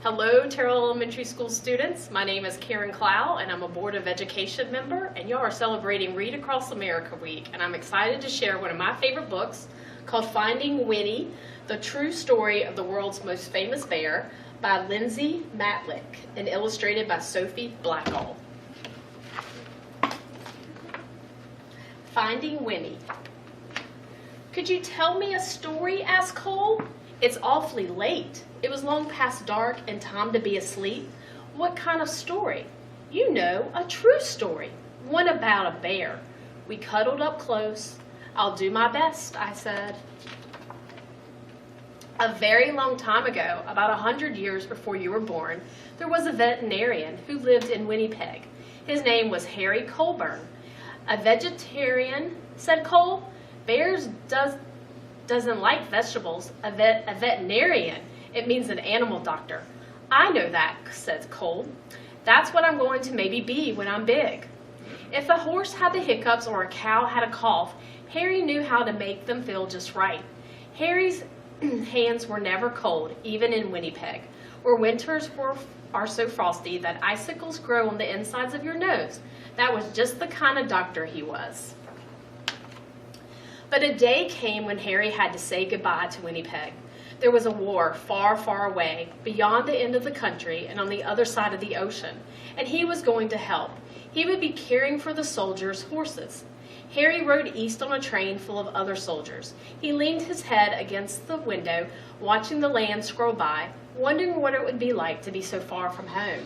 Hello, Terrell Elementary School students. My name is KClough, and I'm a Board of Education member, and y'all are celebrating Read Across America Week, and I'm excited to share one of my favorite books called Finding Winnie, The True Story of the World's Most Famous Bear by Lindsay Matlick and illustrated by Sophie Blackall. Finding Winnie. Could you tell me a story? Asked Cole. It's awfully late. It was long past dark and time to be asleep. What kind of story? You know, a true story. One about a bear. We cuddled up close. I'll do my best, I said. A very long time ago, about 100 years before you were born, there was a veterinarian who lived in Winnipeg. His name was Harry Colburn. A vegetarian, said Cole. Bears doesn't like vegetables. A veterinarian, it means an animal doctor. I know that, said Cole. That's what I'm going to maybe be when I'm big. If a horse had the hiccups or a cow had a cough, Harry knew how to make them feel just right. Harry's hands were never cold, even in Winnipeg, where winters are so frosty that icicles grow on the insides of your nose. That was just the kind of doctor he was. But a day came when Harry had to say goodbye to Winnipeg. There was a war far, far away, beyond the end of the country and on the other side of the ocean, and he was going to help. He would be caring for the soldiers' horses. Harry rode east on a train full of other soldiers. He leaned his head against the window, watching the land scroll by, wondering what it would be like to be so far from home.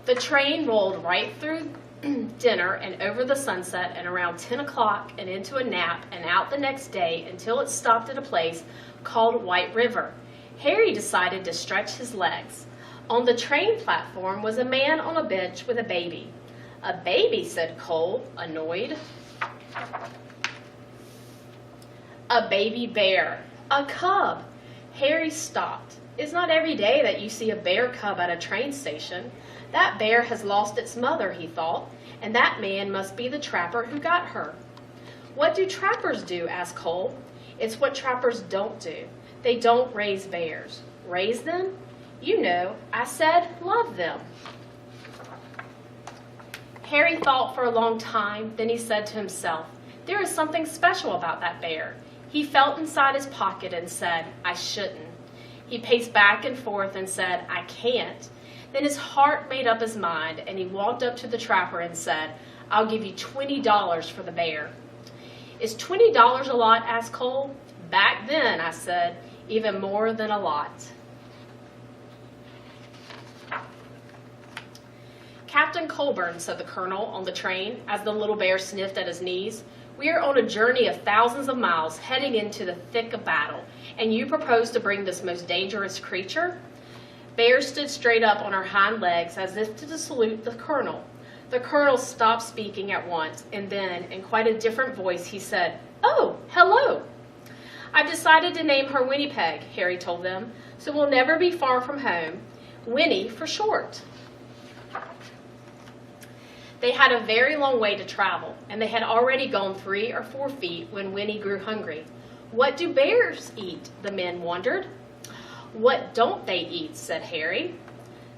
The train rolled right through dinner and over the sunset and around 10 o'clock and into a nap and out the next day until it stopped at a place called White River. Harry decided to stretch his legs. On the train platform was a man on a bench with a baby. A baby, said Cole, annoyed. A baby bear. A cub. Harry stopped. It's not every day that you see a bear cub at a train station. That bear has lost its mother, he thought, and that man must be the trapper who got her. What do trappers do? Asked Cole. It's what trappers don't do. They don't raise bears. Raise them? You know, I said love them. Harry thought for a long time, then he said to himself, there is something special about that bear. He felt inside his pocket and said, I shouldn't. He paced back and forth and said, I can't. Then his heart made up his mind, and he walked up to the trapper and said, I'll give you $20 for the bear. Is $20 a lot? Asked Cole. Back then, I said, even more than a lot. Captain Colburn, said the colonel on the train as the little bear sniffed at his knees, we are on a journey of thousands of miles heading into the thick of battle, and you propose to bring this most dangerous creature? Bear stood straight up on her hind legs as if to salute the colonel. The colonel stopped speaking at once, and then, in quite a different voice, he said, Oh, hello. I've decided to name her Winnipeg, Harry told them, so we'll never be far from home. Winnie for short. They had a very long way to travel, and they had already gone 3 or 4 feet when Winnie grew hungry. What do bears eat? The men wondered. What don't they eat? Said Harry.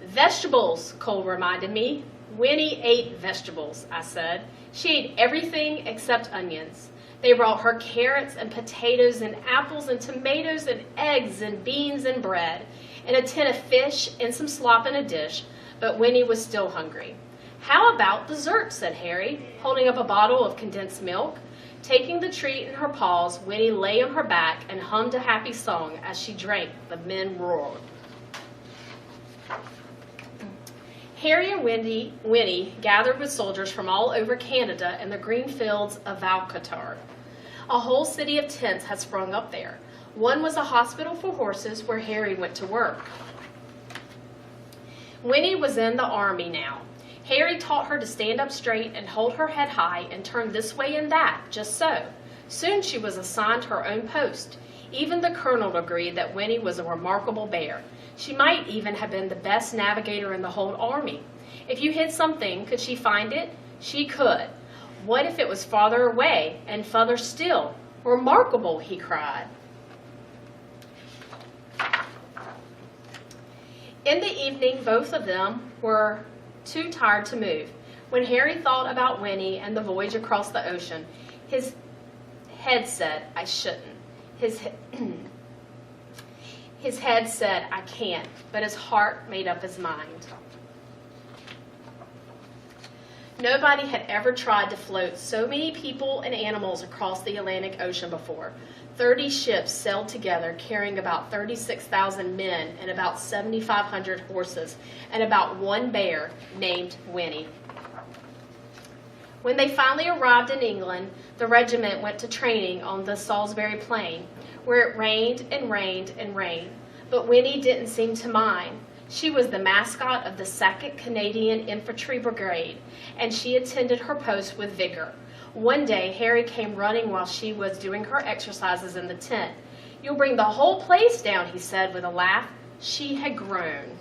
Vegetables, Cole reminded me. Winnie ate vegetables, I said. She ate everything except onions. They brought her carrots and potatoes and apples and tomatoes and eggs and beans and bread and a tin of fish and some slop in a dish, but Winnie was still hungry. How about dessert? Said Harry, holding up a bottle of condensed milk. Taking the treat in her paws, Winnie lay on her back and hummed a happy song as she drank. The men roared. Harry and Winnie gathered with soldiers from all over Canada in the green fields of Valcotar. A whole city of tents had sprung up there. One was a hospital for horses where Harry went to work. Winnie was in the army now. Harry taught her to stand up straight and hold her head high and turn this way and that, just so. Soon she was assigned her own post. Even the colonel agreed that Winnie was a remarkable bear. She might even have been the best navigator in the whole army. If you hid something, could she find it? She could. What if it was farther away and farther still? Remarkable, he cried. In the evening, both of them were too tired to move. When Harry thought about Winnie and the voyage across the ocean, his head said, I shouldn't. His head said, I can't, but his heart made up his mind. Nobody had ever tried to float so many people and animals across the Atlantic Ocean before. 30 ships sailed together, carrying about 36,000 men and about 7,500 horses, and about one bear named Winnie. When they finally arrived in England, the regiment went to training on the Salisbury Plain, where it rained and rained and rained. But Winnie didn't seem to mind. She was the mascot of the 2nd Canadian Infantry Brigade, and she attended her post with vigor. One day, Harry came running while she was doing her exercises in the tent. You'll bring the whole place down, he said with a laugh. She had grown.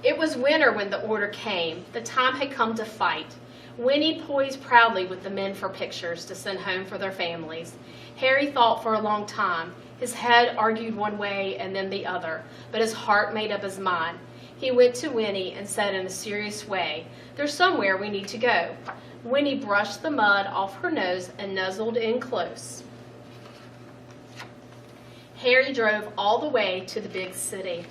It was winter when the order came. The time had come to fight. Winnie poised proudly with the men for pictures to send home for their families. Harry thought for a long time. His head argued one way and then the other, but his heart made up his mind. He went to Winnie and said in a serious way, There's somewhere we need to go. Winnie brushed the mud off her nose and nuzzled in close. Harry drove all the way to the big city.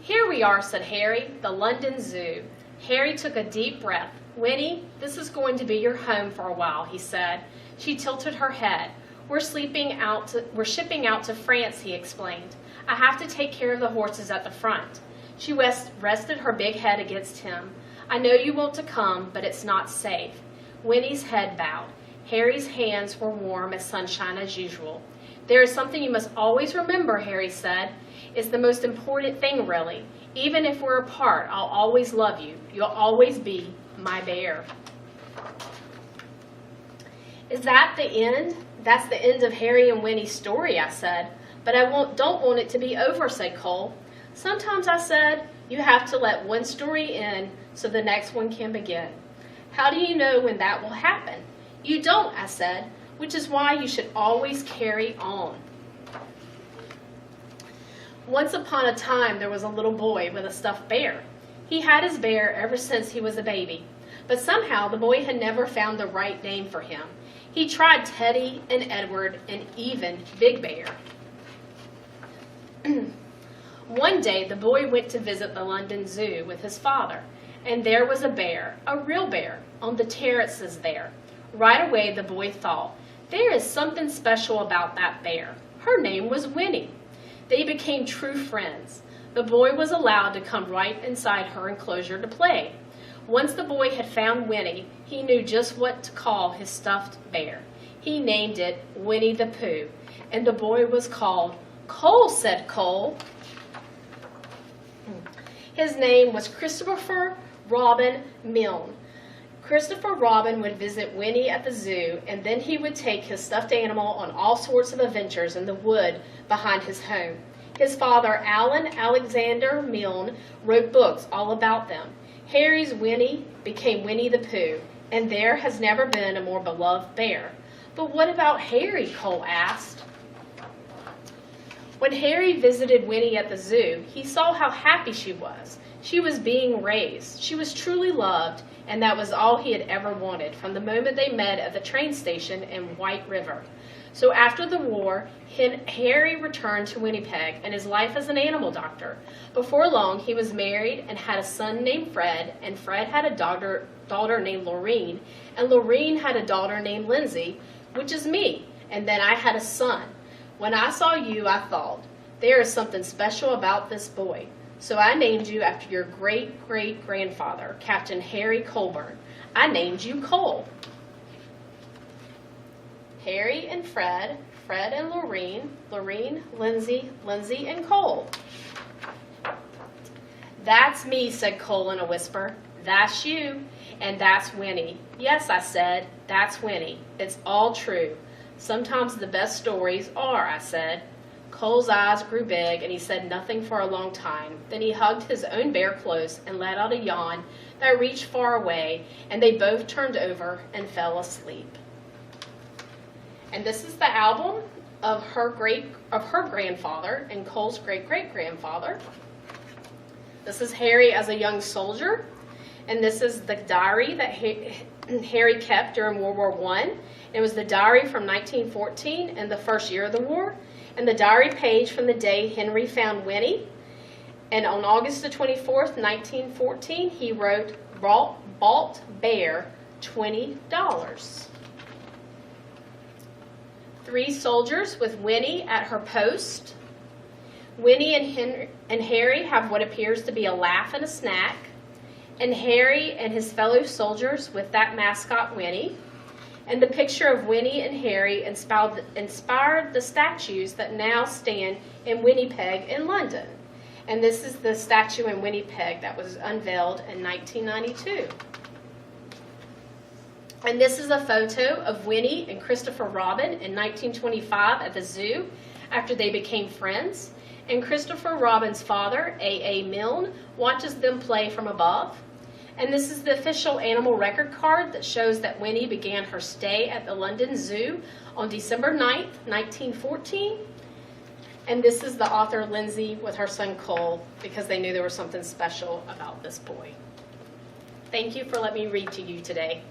Here we are, said Harry, the London Zoo. Harry took a deep breath. Winnie, this is going to be your home for a while, he said. She tilted her head. We're shipping out to France, he explained. I have to take care of the horses at the front. She rested her big head against him. I know you want to come, but it's not safe. Winnie's head bowed. Harry's hands were warm as sunshine as usual. There is something you must always remember, Harry said. It's the most important thing, really. Even if we're apart, I'll always love you. You'll always be my bear. Is that the end? That's the end of Harry and Winnie's story, I said. But I don't want it to be over, said Cole. Sometimes, I said, you have to let one story end so the next one can begin. How do you know when that will happen? You don't, I said, which is why you should always carry on. Once upon a time, there was a little boy with a stuffed bear. He had his bear ever since he was a baby, but somehow the boy had never found the right name for him. He tried Teddy and Edward and even Big Bear. One day, the boy went to visit the London Zoo with his father, and there was a bear, a real bear, on the terraces there. Right away, the boy thought, there is something special about that bear. Her name was Winnie. They became true friends. The boy was allowed to come right inside her enclosure to play. Once the boy had found Winnie, he knew just what to call his stuffed bear. He named it Winnie the Pooh, and the boy was called Cole, said Cole. His name was Christopher Robin Milne. Christopher Robin would visit Winnie at the zoo, and then he would take his stuffed animal on all sorts of adventures in the wood behind his home. His father, Alan Alexander Milne, wrote books all about them. Harry's Winnie became Winnie the Pooh, and there has never been a more beloved bear. But what about Harry? Cole asked. When Harry visited Winnie at the zoo, he saw how happy she was. She was being raised. She was truly loved, and that was all he had ever wanted from the moment they met at the train station in White River. So after the war, Harry returned to Winnipeg and his life as an animal doctor. Before long, he was married and had a son named Fred, and Fred had a daughter named Lorene, and Lorene had a daughter named Lindsay, which is me, and then I had a son. When I saw you, I thought, there is something special about this boy. So I named you after your great-great-grandfather, Captain Harry Colburn. I named you Cole. Harry and Fred, Fred and Lorene, Lorene, Lindsay, Lindsay and Cole. That's me, said Cole in a whisper. That's you, and that's Winnie. Yes, I said, that's Winnie. It's all true. Sometimes the best stories are, I said. Cole's eyes grew big, and he said nothing for a long time. Then he hugged his own bear close and let out a yawn that reached far away, and they both turned over and fell asleep. And this is the album of her grandfather and Cole's great-great-grandfather. This is Harry as a young soldier, and this is the diary that Harry kept during World War I. It was the diary from 1914 and the first year of the war, and the diary page from the day Henry found Winnie. And on August the 24th, 1914, he wrote, "Bought Bear $20. 3 soldiers with Winnie at her post. Winnie and Harry have what appears to be a laugh and a snack, and Harry and his fellow soldiers with that mascot Winnie. And the picture of Winnie and Harry inspired the statues that now stand in Winnipeg in London. And this is the statue in Winnipeg that was unveiled in 1992. And this is a photo of Winnie and Christopher Robin in 1925 at the zoo after they became friends. And Christopher Robin's father, A.A. Milne, watches them play from above. And this is the official animal record card that shows that Winnie began her stay at the London Zoo on December 9th, 1914. And this is the author Lindsay with her son Cole, because they knew there was something special about this boy. Thank you for letting me read to you today.